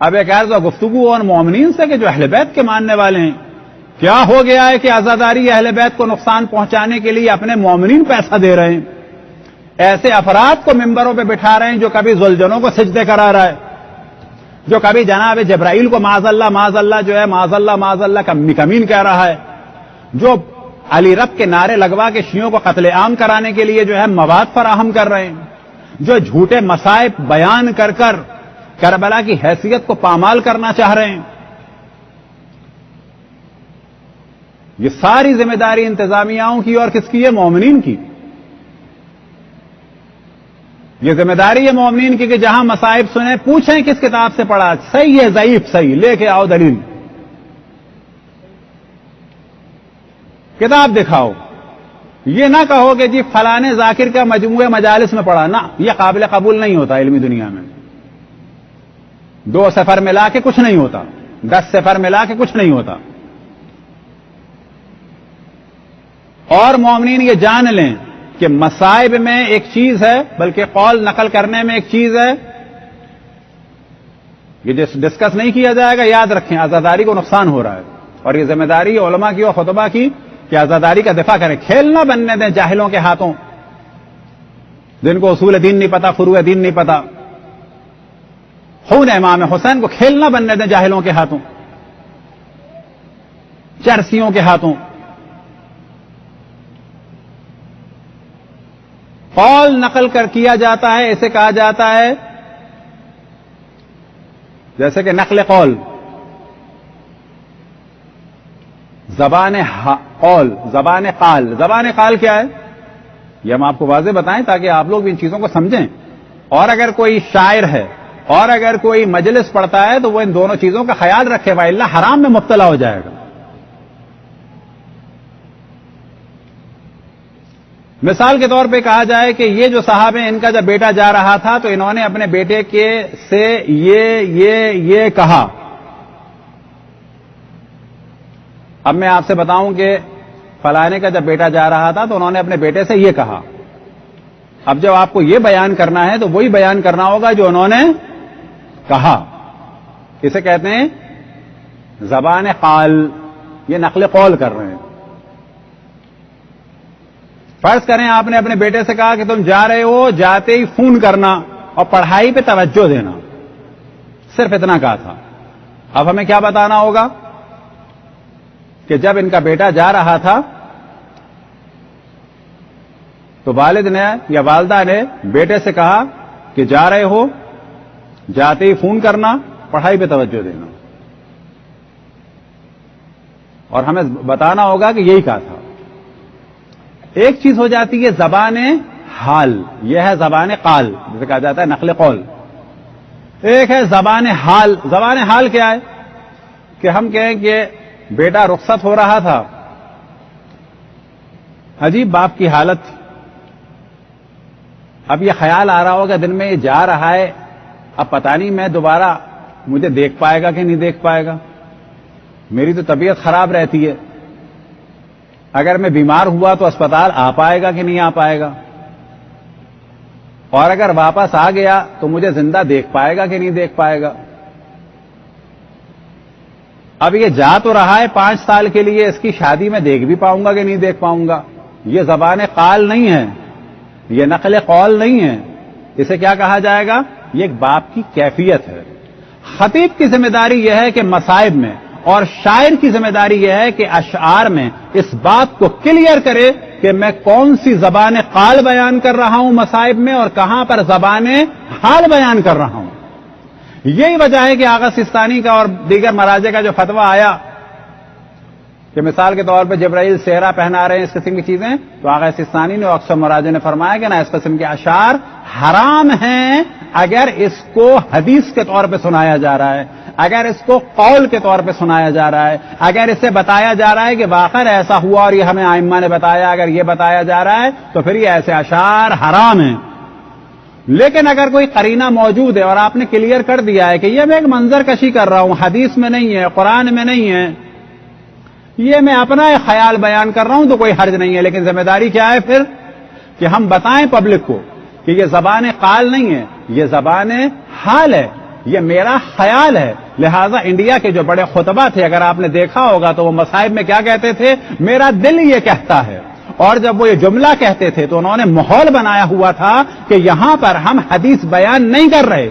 اب ایک عرض و گفتگو اور مومنین سے کہ جو اہل بیت کے ماننے والے ہیں، کیا ہو گیا ہے کہ عزاداری اہل بیت کو نقصان پہنچانے کے لیے اپنے مومنین پیسہ دے رہے ہیں، ایسے افراد کو ممبروں پہ بٹھا رہے ہیں جو کبھی ذوالجنوں کو سجدے کرا رہا ہے، جو کبھی جناب جبرائیل کو معاذ اللہ جو ہے معاذ اللہ کمین کہہ رہا ہے، جو علی رب کے نعرے لگوا کے شیعوں کو قتل عام کرانے کے لیے جو ہے مواد فراہم کر رہے ہیں، جو جھوٹے مصائب بیان کر کر کربلا کی حیثیت کو پامال کرنا چاہ رہے ہیں. یہ ساری ذمہ داری انتظامیاؤں کی اور کس کی ہے؟ مومنین کی. یہ ذمہ داری ہے مومنین کی کہ جہاں مصائب سنیں پوچھیں کس کتاب سے پڑھا، صحیح ہے ضعیف صحیح، لے کے آؤ دلیل، کتاب دکھاؤ. یہ نہ کہو کہ جی فلانے ذاکر کا مجموعہ مجالس میں پڑھا، نہ، یہ قابل قبول نہیں ہوتا علمی دنیا میں. 2 صفر ملا کے کچھ نہیں ہوتا، 10 صفر ملا کے کچھ نہیں ہوتا. اور مومنین یہ جان لیں کہ مصائب میں ایک چیز ہے، بلکہ قول نقل کرنے میں ایک چیز ہے. یہ ڈسکس نہیں کیا جائے گا، یاد رکھیں عزاداری کو نقصان ہو رہا ہے، اور یہ ذمہ داری علماء کی اور خطبہ کی کہ عزاداری کا دفاع کریں. کھیل نہ بننے دیں جاہلوں کے ہاتھوں، جن کو اصول دین نہیں پتا، فروع دین نہیں پتا. خون امام حسین کو کھیل نہ بننے دیں جاہلوں کے ہاتھوں، چرسیوں کے ہاتھوں. قول نقل کر کیا جاتا ہے، اسے کہا جاتا ہے جیسے کہ نقل قول، زبان قول، زبان قال. زبان قال کیا ہے یہ ہم آپ کو واضح بتائیں تاکہ آپ لوگ بھی ان چیزوں کو سمجھیں. اور اگر کوئی شاعر ہے اور اگر کوئی مجلس پڑھتا ہے تو وہ ان دونوں چیزوں کا خیال رکھے، وَإِلَّا حرام میں مبتلا ہو جائے گا. مثال کے طور پہ کہا جائے کہ یہ جو صاحب ہیں ان کا جب بیٹا جا رہا تھا تو انہوں نے اپنے بیٹے کے سے یہ کہا. اب میں آپ سے بتاؤں کہ فلانے کا جب بیٹا جا رہا تھا تو انہوں نے اپنے بیٹے سے یہ کہا. اب جب آپ کو یہ بیان کرنا ہے تو وہی بیان کرنا ہوگا جو انہوں نے کہا. اسے کہتے ہیں زبان قال، یہ نقل قول کر رہے ہیں. فرض کریں آپ نے اپنے بیٹے سے کہا کہ تم جا رہے ہو، جاتے ہی فون کرنا اور پڑھائی پہ توجہ دینا، صرف اتنا کہا تھا. اب ہمیں کیا بتانا ہوگا کہ جب ان کا بیٹا جا رہا تھا تو والد نے یا والدہ نے بیٹے سے کہا کہ جا رہے ہو، جاتے ہی فون کرنا، پڑھائی پہ توجہ دینا. اور ہمیں بتانا ہوگا کہ یہی کہا تھا. ایک چیز ہو جاتی ہے زبان حال، یہ ہے زبان قال جسے کہا جاتا ہے نقل قول. ایک ہے زبان حال. زبان حال کیا ہے کہ ہم کہیں کہ بیٹا رخصت ہو رہا تھا، عجیب باپ کی حالت تھی. اب یہ خیال آ رہا ہوگا دن میں یہ جا رہا ہے، اب پتہ نہیں میں دوبارہ مجھے دیکھ پائے گا کہ نہیں دیکھ پائے گا، میری تو طبیعت خراب رہتی ہے، اگر میں بیمار ہوا تو اسپتال آ پائے گا کہ نہیں آ پائے گا، اور اگر واپس آ گیا تو مجھے زندہ دیکھ پائے گا کہ نہیں دیکھ پائے گا. اب یہ جا تو رہا ہے 5 سال کے لیے، اس کی شادی میں دیکھ بھی پاؤں گا کہ نہیں دیکھ پاؤں گا. یہ زبان قال نہیں ہے، یہ نقل قول نہیں ہے. اسے کیا کہا جائے گا؟ یہ ایک باپ کی کیفیت ہے. خطیب کی ذمہ داری یہ ہے کہ مصائب میں، اور شاعر کی ذمہ داری یہ ہے کہ اشعار میں اس بات کو کلیئر کرے کہ میں کون سی زبان قال بیان کر رہا ہوں مصائب میں اور کہاں پر زبان حال بیان کر رہا ہوں. یہی وجہ ہے کہ آغا سستانی کا اور دیگر مراجع کا جو فتویٰ آیا کہ مثال کے طور پہ جبرائیل صحرا پہنا رہے ہیں، اس قسم کی چیزیں، تو آغا سستانی نے اور اکثر مراجع نے فرمایا کہ نہ، اس قسم کے اشعار حرام ہیں اگر اس کو حدیث کے طور پہ سنایا جا رہا ہے، اگر اس کو قول کے طور پہ سنایا جا رہا ہے، اگر اسے بتایا جا رہا ہے کہ واقعہ ایسا ہوا اور یہ ہمیں ائمہ نے بتایا، اگر یہ بتایا جا رہا ہے تو پھر یہ ایسے اشعار حرام ہیں. لیکن اگر کوئی قرینہ موجود ہے اور آپ نے کلیئر کر دیا ہے کہ یہ میں ایک منظر کشی کر رہا ہوں، حدیث میں نہیں ہے، قرآن میں نہیں ہے، یہ میں اپنا ایک خیال بیان کر رہا ہوں، تو کوئی حرج نہیں ہے. لیکن ذمہ داری کیا ہے پھر کہ ہم بتائیں پبلک کو کہ یہ زبان قال نہیں ہے، یہ زبان حال ہے. یہ میرا خیال ہے. لہذا انڈیا کے جو بڑے خطبہ تھے اگر آپ نے دیکھا ہوگا تو وہ مصائب میں کیا کہتے تھے؟ میرا دل یہ کہتا ہے. اور جب وہ یہ جملہ کہتے تھے تو انہوں نے ماحول بنایا ہوا تھا کہ یہاں پر ہم حدیث بیان نہیں کر رہے,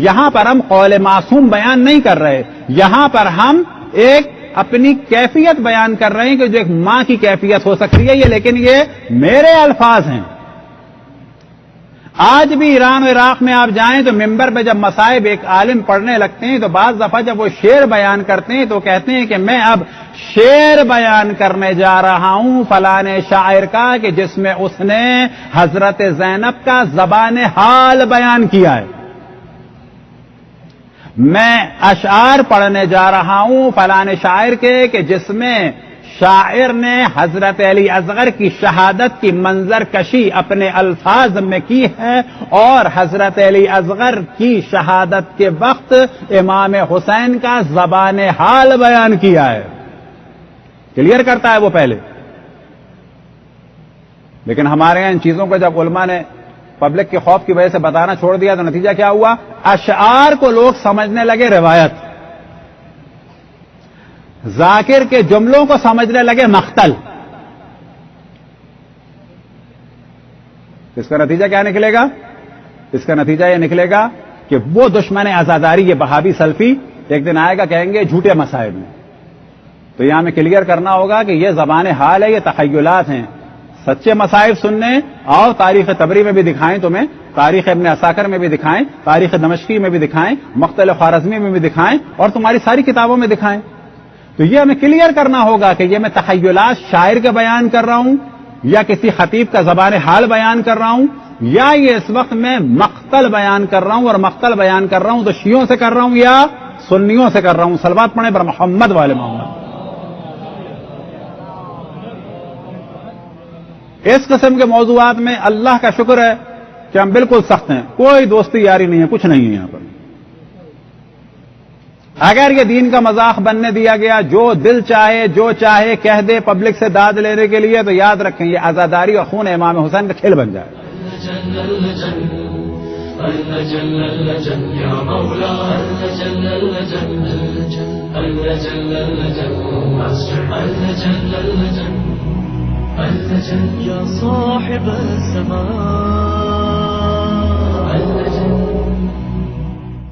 یہاں پر ہم قول معصوم بیان نہیں کر رہے, یہاں پر ہم ایک اپنی کیفیت بیان کر رہے ہیں کہ جو ایک ماں کی کیفیت ہو سکتی ہے یہ, لیکن یہ میرے الفاظ ہیں. آج بھی ایران و عراق میں آپ جائیں تو ممبر پہ جب مصائب ایک عالم پڑھنے لگتے ہیں تو بعض دفعہ جب وہ شعر بیان کرتے ہیں تو کہتے ہیں کہ میں اب شعر بیان کرنے جا رہا ہوں فلانے شاعر کا کہ جس میں اس نے حضرت زینب کا زبان حال بیان کیا ہے. میں اشعار پڑھنے جا رہا ہوں فلانے شاعر کے کہ جس میں شاعر نے حضرت علی اصغر کی شہادت کی منظر کشی اپنے الفاظ میں کی ہے اور حضرت علی اصغر کی شہادت کے وقت امام حسین کا زبان حال بیان کیا ہے. کلیئر کرتا ہے وہ پہلے. لیکن ہمارے یہاں ان چیزوں کو جب علماء نے پبلک کے خوف کی وجہ سے بتانا چھوڑ دیا تو نتیجہ کیا ہوا؟ اشعار کو لوگ سمجھنے لگے روایت, ذاکر کے جملوں کو سمجھنے لگے مقتل. اس کا نتیجہ کیا نکلے گا؟ اس کا نتیجہ یہ نکلے گا کہ وہ دشمن آزاداری یہ بہابی سلفی ایک دن آئے گا کہیں گے جھوٹے مصائب میں. تو یہاں ہمیں کلیئر کرنا ہوگا کہ یہ زبان حال ہے, یہ تخیلات ہیں. سچے مصائب سننے اور تاریخ طبری میں بھی دکھائیں تمہیں, تاریخ ابن عساکر میں بھی دکھائیں, تاریخ دمشقی میں بھی دکھائیں, مختلف خوارزمی میں بھی دکھائیں اور تمہاری ساری کتابوں میں دکھائیں. تو یہ ہمیں کلیئر کرنا ہوگا کہ یہ میں تخیلات شاعر کے بیان کر رہا ہوں یا کسی خطیب کا زبان حال بیان کر رہا ہوں یا یہ اس وقت میں مقتل بیان کر رہا ہوں, اور مقتل بیان کر رہا ہوں تو شیعوں سے کر رہا ہوں یا سنیوں سے کر رہا ہوں. صلوات پڑھیں بر محمد والے محمد. اس قسم کے موضوعات میں اللہ کا شکر ہے کہ ہم بالکل سخت ہیں, کوئی دوستی یاری نہیں ہے, کچھ نہیں ہے یہاں پر. اگر یہ دین کا مذاق بننے دیا گیا, جو دل چاہے جو چاہے کہہ دے پبلک سے داد لینے کے لیے, تو یاد رکھیں یہ آزاداری اور خون امام حسین کا کھیل بن جائے. يا صاحب الزمان